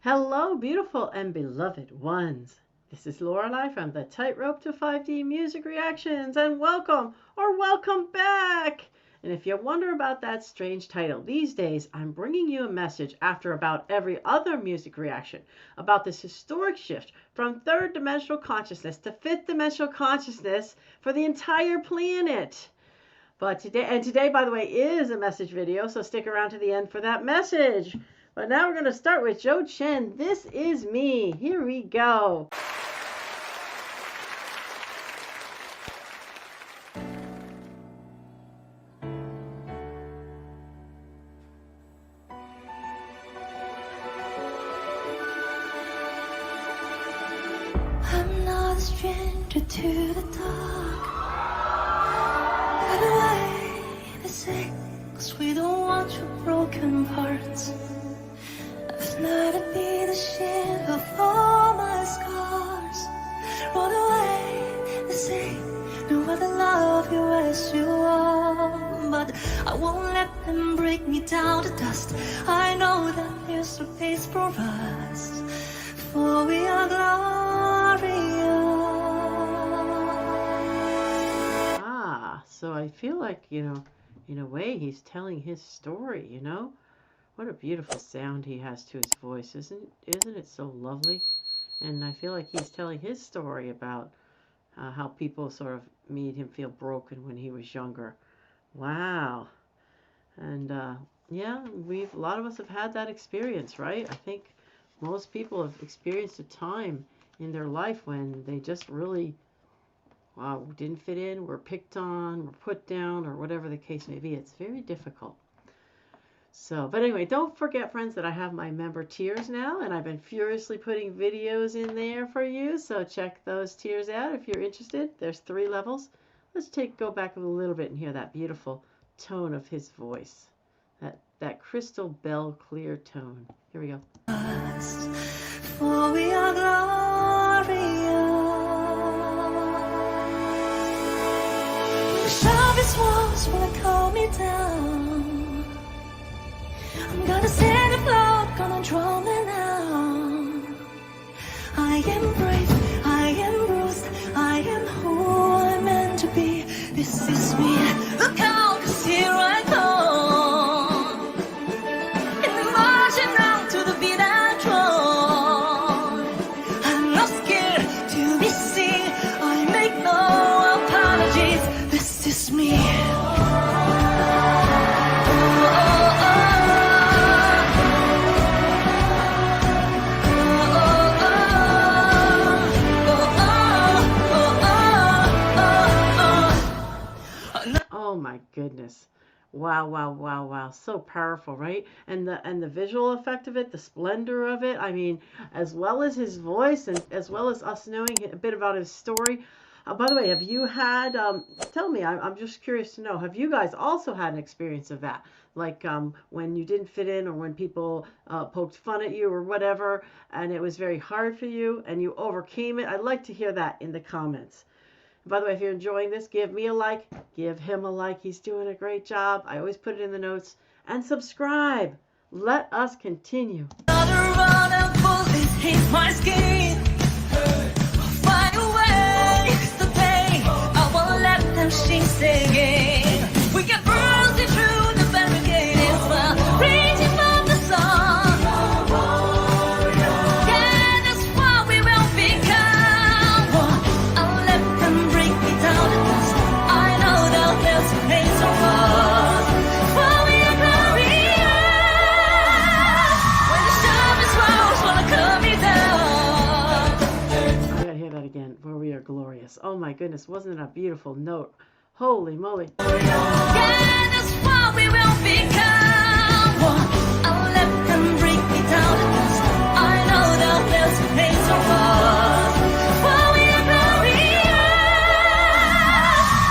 Hello, beautiful and beloved ones. This is Lorelei from the Tightrope to 5D Music Reactions, and welcome back. And if you wonder about that strange title, these days I'm bringing you a message after about every other music reaction about this historic shift from third dimensional consciousness to fifth dimensional consciousness for the entire planet. But today, by the way, is a message video, so stick around to the end for that message. But now we're going to start with Zhou Shen. This is me. Here we go. I'm not a stranger to the dark. Cut away the sick, 'cause we don't want your broken parts. I've not to be the shit of all my scars. Run away the sick, no other love you as you are. But I won't let them break me down to dust. I know that there's a place for us, for we are glorious. So I feel like, in a way he's telling his story, What a beautiful sound he has to his voice. Isn't it so lovely? And I feel like he's telling his story about how people sort of made him feel broken when he was younger. Wow. And yeah, a lot of us have had that experience, right? I think most people have experienced a time in their life when they just really didn't fit in, were picked on, were put down, or whatever the case may be. It's very difficult. So, but anyway, don't forget, friends, that I have my member tiers now, and I've been furiously putting videos in there for you. So check those tiers out if you're interested. There's 3 levels. Let's go back a little bit and hear that beautiful tone of his voice. That crystal bell clear tone. Here we go. For we are glorious. Sharpest walls wanna calm me down. I'm gonna set a block, gonna draw me now. I am brave, I am bruised, I am who I'm meant to be. This is me. Look out, 'cause here I come. And I'm marching round to the beat I drum. I'm not scared to be seen. I make no apologies. This is me. Oh my goodness. Wow. So powerful, right? And the visual effect of it, the splendor of it. I mean, as well as his voice and as well as us knowing a bit about his story. By the way, have you had, tell me, I'm just curious to know, have you guys also had an experience of that? Like when you didn't fit in, or when people poked fun at you or whatever, and it was very hard for you and you overcame it? I'd like to hear that in the comments. By the way, if you're enjoying this, give me a like, give him a like. He's doing a great job. I always put it in the notes. And subscribe. Let us continue. Another run of bullets hit my skin. Find a way to pay. I won't let them singing. We can bruise it through the barricades while reaching for the sun. Where we are glorious. Oh my goodness, wasn't it a beautiful note? Holy moly. Yeah, that's what we will become. I'll let them break me down to dust. I know that there's a place for us. For we are glorious.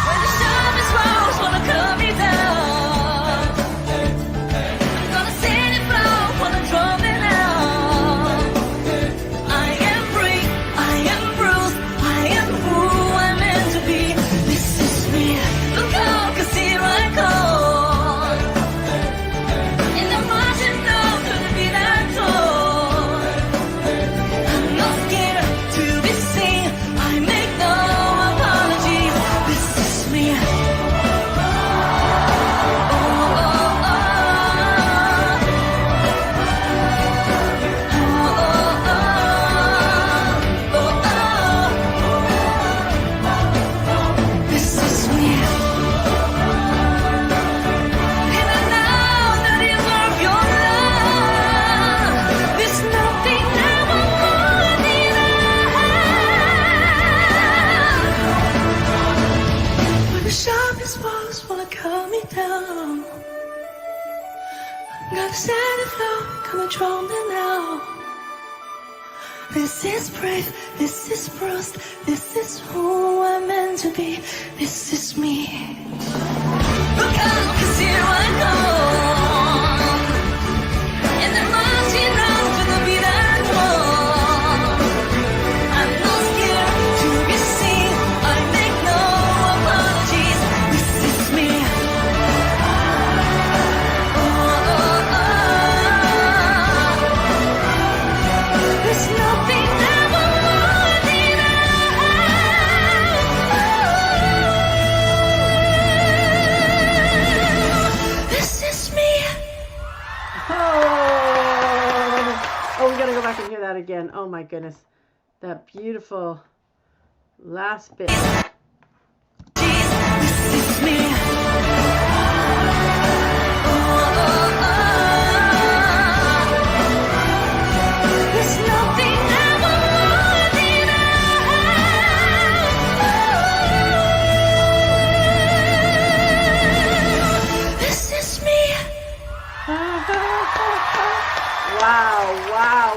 When the sharpest rose wanna cut me down, I'm gonna set it flow, wanna draw me now. I am free, I am bruised, I am who I'm meant to be. This is me. Look out. sharpest walls wanna cut me down. I'm gonna stand and flow, come and drown me now. This is brave, this is bruised, this is who I'm meant to be. This is me. Look out, 'cause here I go. And the marching round to the beat and drum. I'm not scared to be seen. I make no apologies. This is me. There's nothing ever more than this is me. Oh, we gotta go back and hear that again. Oh my goodness. That beautiful last bit. This is me. There's nothing ever more than this is me.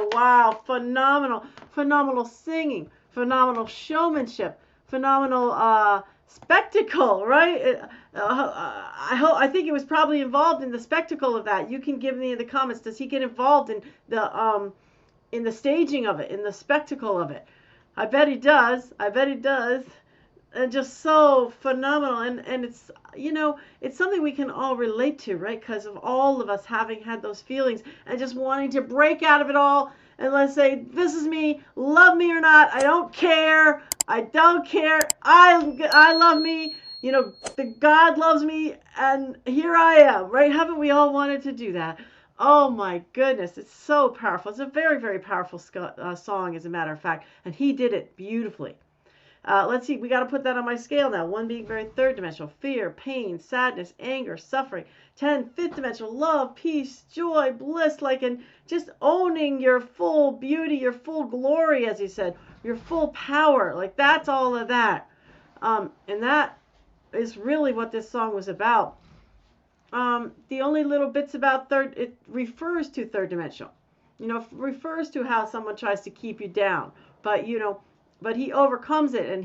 Wow. Phenomenal singing, phenomenal showmanship, phenomenal spectacle, right? I think it was probably involved in the spectacle of that. You can give me in the comments, does he get involved in the staging of it, in the spectacle of it? I bet he does. And just so phenomenal, and it's, you know, it's something we can all relate to, right? Because of all of us having had those feelings and just wanting to break out of it all, and let's say, this is me, love me or not, I don't care, I love me, you know, the God loves me, and here I am, right? Haven't we all wanted to do that? Oh my goodness, it's so powerful. It's a very, very powerful song, as a matter of fact, and he did it beautifully. Let's see, we got to put that on my scale now. 1 being very third dimensional, fear, pain, sadness, anger, suffering. 10, fifth dimensional, love, peace, joy, bliss, like in just owning your full beauty, your full glory, as he said, your full power. Like that's all of that. And that is really what this song was about. The only little bits about it refers to third dimensional. You know, refers to how someone tries to keep you down. But, you know, but he overcomes it, and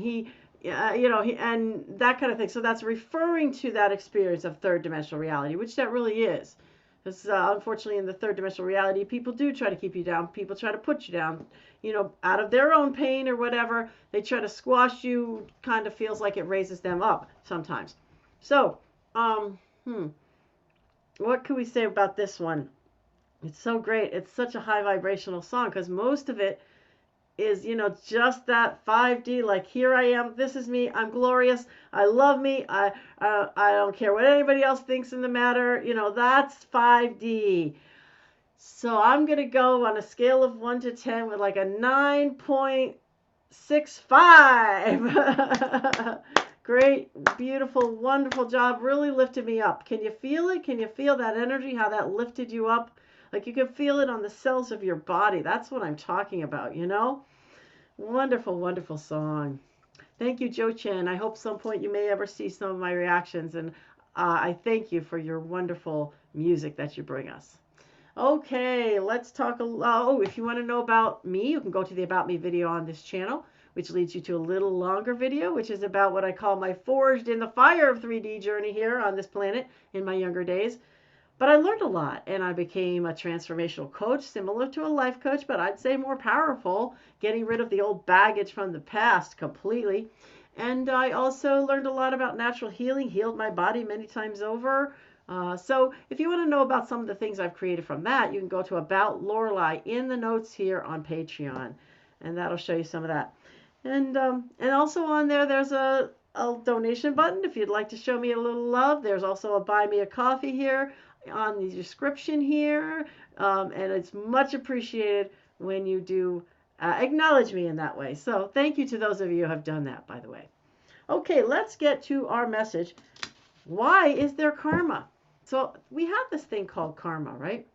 and that kind of thing. So that's referring to that experience of third dimensional reality, which that really is. Because unfortunately, in the third dimensional reality, people do try to keep you down. People try to put you down, you know, out of their own pain or whatever. They try to squash you. Kind of feels like it raises them up sometimes. So, what could we say about this one? It's so great. It's such a high vibrational song because most of it is, you know, just that 5D, like here I am, this is me, I'm glorious, I love me, I don't care what anybody else thinks in the matter, you know, that's 5D. So I'm going to go on a scale of 1 to 10 with like a 9.65. Great, beautiful, wonderful job, really lifted me up. Can you feel it? Can you feel that energy, how that lifted you up? Like you can feel it on the cells of your body. That's what I'm talking about, you know? Wonderful, wonderful song. Thank you, Zhou Chen. I hope some point you may ever see some of my reactions. And I thank you for your wonderful music that you bring us. Okay, let's talk. If you want to know about me, you can go to the About Me video on this channel, which leads you to a little longer video, which is about what I call my forged in the fire of 3D journey here on this planet in my younger days. But I learned a lot, and I became a transformational coach, similar to a life coach, but I'd say more powerful, getting rid of the old baggage from the past completely. And I also learned a lot about natural healing, healed my body many times over. So if you want to know about some of the things I've created from that, you can go to About Lorelei in the notes here on Patreon, and that'll show you some of that. And also on there's a donation button if you'd like to show me a little love. There's also a buy me a coffee here on the description here, and it's much appreciated when you do acknowledge me in that way. So thank you to those of you who have done that, by the way. Okay, let's get to our message. Why is there karma? So we have this thing called karma, right?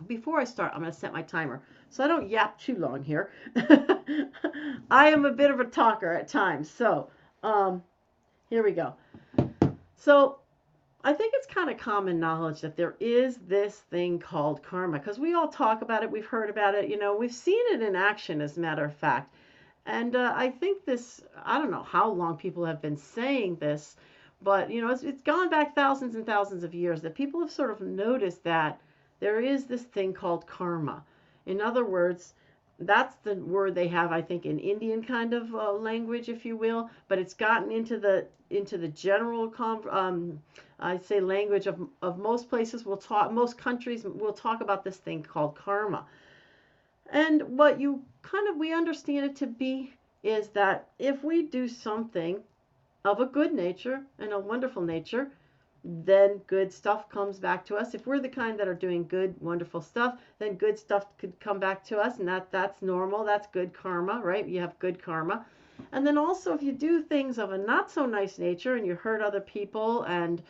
Before I start, I'm going to set my timer so I don't yap too long here. I am a bit of a talker at times, so here we go. So I think it's kind of common knowledge that there is this thing called karma, because we all talk about it, we've heard about it, we've seen it in action, as a matter of fact. And I think this, I don't know how long people have been saying this, but it's gone back thousands and thousands of years that people have sort of noticed that there is this thing called karma. In other words, that's the word they have, I think, in Indian kind of language, if you will, but it's gotten into the general I'd say language of most places. Most countries will talk about this thing called karma. And what we understand it to be is that if we do something of a good nature and a wonderful nature, then good stuff comes back to us. If we're the kind that are doing good, wonderful stuff, then good stuff could come back to us, and that's normal. That's good karma, right? You have good karma. And then also, if you do things of a not so nice nature and you hurt other people, and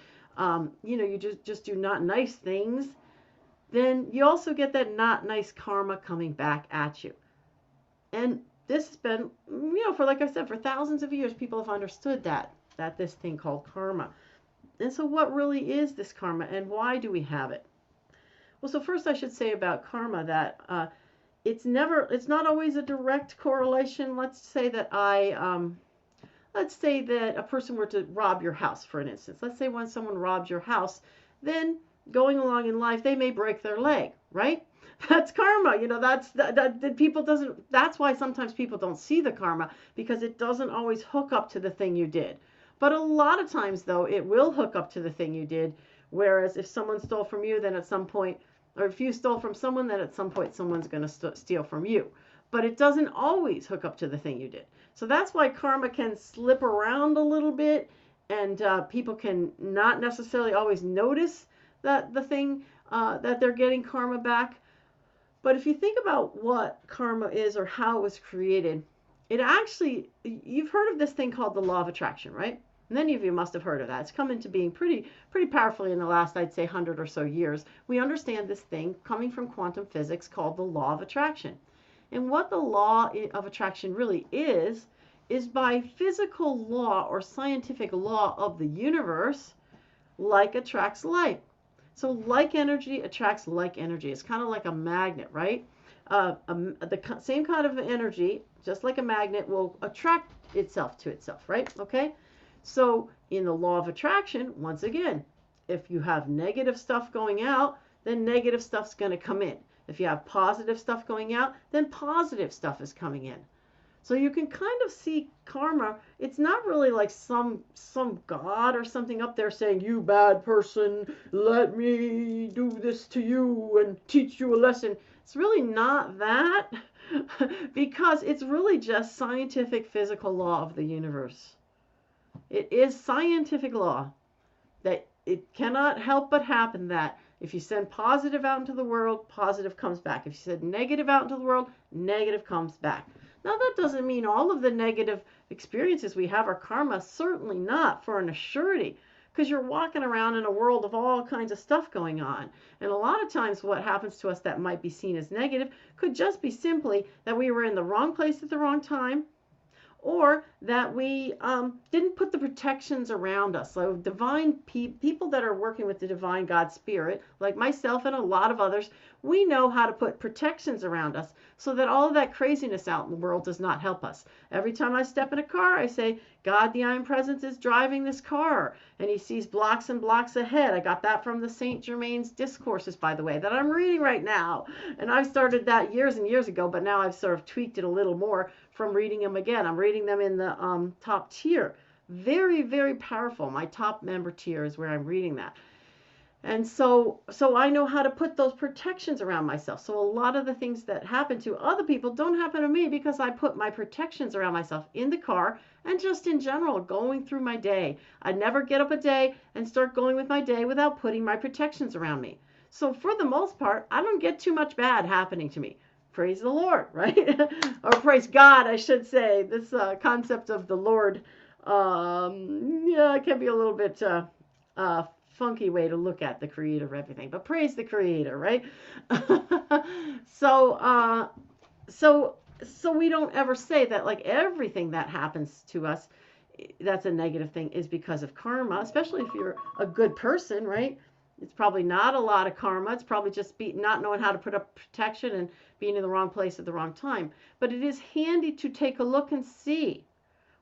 you just do not nice things, then you also get that not nice karma coming back at you. And this has been, for, like I said, for thousands of years, people have understood that this thing called karma. And so what really is this karma, and why do we have it? Well, so first I should say about karma that it's not always a direct correlation. Let's say that a person were to rob your house, for an instance. Let's say when someone robs your house, then going along in life, they may break their leg, right? That's karma. That's why sometimes people don't see the karma, because it doesn't always hook up to the thing you did. But a lot of times, though, it will hook up to the thing you did. Whereas if someone stole from you, then at some point, or if you stole from someone, then at some point someone's going to steal from you. But it doesn't always hook up to the thing you did. So that's why karma can slip around a little bit, and people can not necessarily always notice that the thing that they're getting karma back. But if you think about what karma is or how it was created, you've heard of this thing called the law of attraction, right? Many of you must have heard of that. It's come into being pretty powerfully in the last, I'd say, 100 or so years. We understand this thing coming from quantum physics called the law of attraction. And what the law of attraction really is by physical law or scientific law of the universe, like attracts like. So like energy attracts like energy. It's kind of like a magnet, right? The same kind of energy, just like a magnet, will attract itself to itself, right? Okay? So in the law of attraction, once again, if you have negative stuff going out, then negative stuff's going to come in. If you have positive stuff going out, then positive stuff is coming in. So you can kind of see karma. It's not really like some god or something up there saying, you bad person, let me do this to you and teach you a lesson. It's really not that, because it's really just scientific physical law of the universe. It is scientific law that it cannot help but happen that if you send positive out into the world, positive comes back. If you send negative out into the world, negative comes back. Now, that doesn't mean all of the negative experiences we have are karma. Certainly not, for an assurity, because you're walking around in a world of all kinds of stuff going on. And a lot of times what happens to us that might be seen as negative could just be simply that we were in the wrong place at the wrong time, or that we didn't put the protections around us. So divine people that are working with the divine God spirit, like myself and a lot of others, we know how to put protections around us so that all of that craziness out in the world does not help us. Every time I step in a car, I say, God, the I Am Presence, is driving this car, and he sees blocks and blocks ahead. I got that from the Saint Germain's discourses, by the way, that I'm reading right now. And I started that years and years ago, but now I've sort of tweaked it a little more from reading them again. I'm reading them in the top tier. Very, very powerful. My top member tier is where I'm reading that. And so I know how to put those protections around myself. So a lot of the things that happen to other people don't happen to me because I put my protections around myself in the car and just in general going through my day. I never get up a day and start going with my day without putting my protections around me. So for the most part, I don't get too much bad happening to me. Praise the Lord, right? Or praise God, I should say. This concept of the Lord, it can be a little bit funky way to look at the creator of everything, but praise the creator, right? So we don't ever say that like everything that happens to us that's a negative thing, is because of karma, especially if you're a good person, right? It's probably not a lot of karma. It's probably just not knowing how to put up protection and being in the wrong place at the wrong time. But it is handy to take a look and see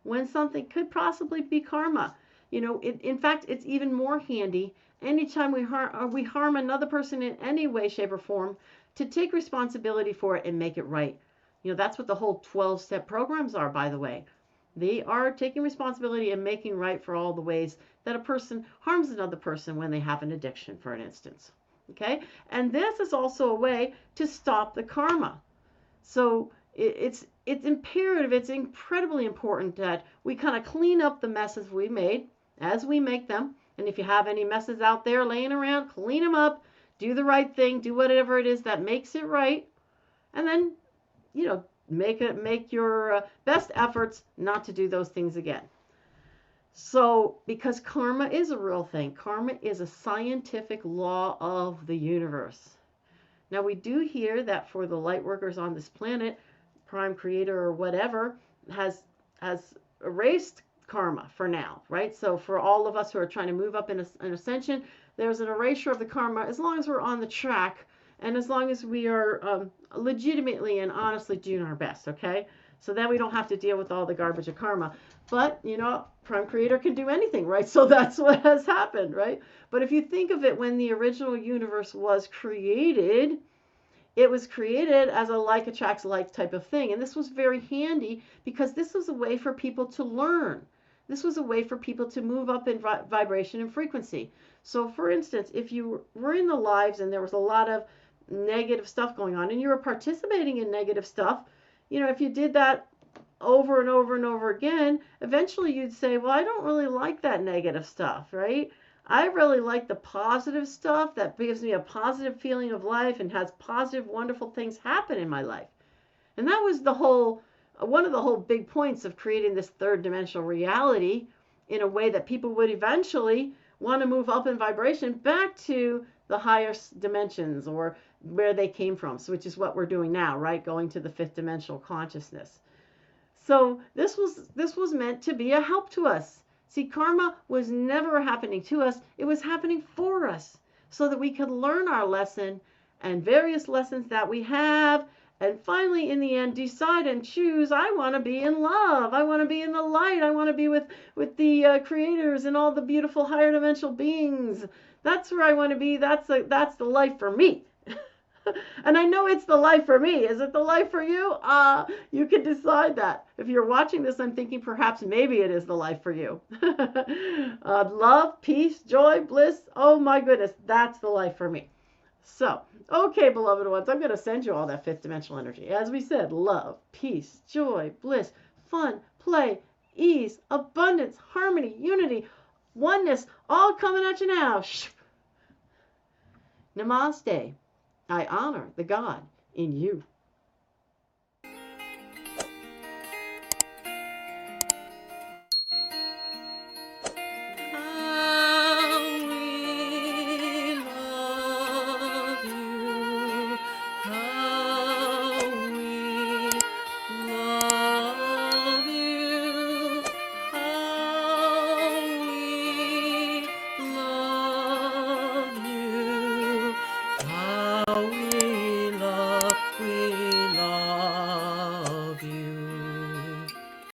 when something could possibly be karma. You know, in fact, it's even more handy anytime we harm another person in any way, shape, or form, to take responsibility for it and make it right. You know, that's what the whole 12-step programs are, by the way. They are taking responsibility and making right for all the ways that a person harms another person when they have an addiction, for an instance. Okay? And this is also a way to stop the karma. So it's imperative, it's incredibly important that we kind of clean up the messes we made as we make them. And if you have any messes out there laying around, clean them up, do the right thing, do whatever it is that makes it right, and then, you know, make your best efforts not to do those things again. So, because karma is a real thing, karma is a scientific law of the universe. Now, we do hear that for the light workers on this planet, Prime Creator or whatever has erased karma for now, right? So for all of us who are trying to move up in Ascension, there's an erasure of the karma as long as we're on the track and as long as we are legitimately and honestly doing our best, okay? So then we don't have to deal with all the garbage of karma. But, you know, Prime Creator can do anything, right? So that's what has happened, right? But if you think of it, when the original universe was created, it was created as a like attracts like type of thing. And this was very handy because this was a way for people to learn. This was a way for people to move up in vibration and frequency. So, for instance, if you were in the lives and there was a lot of negative stuff going on and you were participating in negative stuff, you know, if you did that over and over and over again, eventually you'd say, well, I don't really like that negative stuff, right? I really like the positive stuff that gives me a positive feeling of life and has positive, wonderful things happen in my life. And that was one of the whole big points of creating this third dimensional reality in a way that people would eventually want to move up in vibration back to the higher dimensions or where they came from, so which is what we're doing now, right? Going to the fifth dimensional consciousness. So this was meant to be a help to us. See, karma was never happening to us. It was happening for us so that we could learn our lesson and various lessons that we have. And finally, in the end, decide and choose, I want to be in love. I want to be in the light. I want to be with the creators and all the beautiful higher dimensional beings. That's where I want to be. That's the life for me. And I know it's the life for me. Is it the life for you? You can decide that. If you're watching this, I'm thinking perhaps maybe it is the life for you. Love, peace, joy, bliss. Oh my goodness, that's the life for me. So, okay, beloved ones, I'm going to send you all that fifth dimensional energy. As we said, love, peace, joy, bliss, fun, play, ease, abundance, harmony, unity, oneness, all coming at you now. Namaste. I honor the God in you.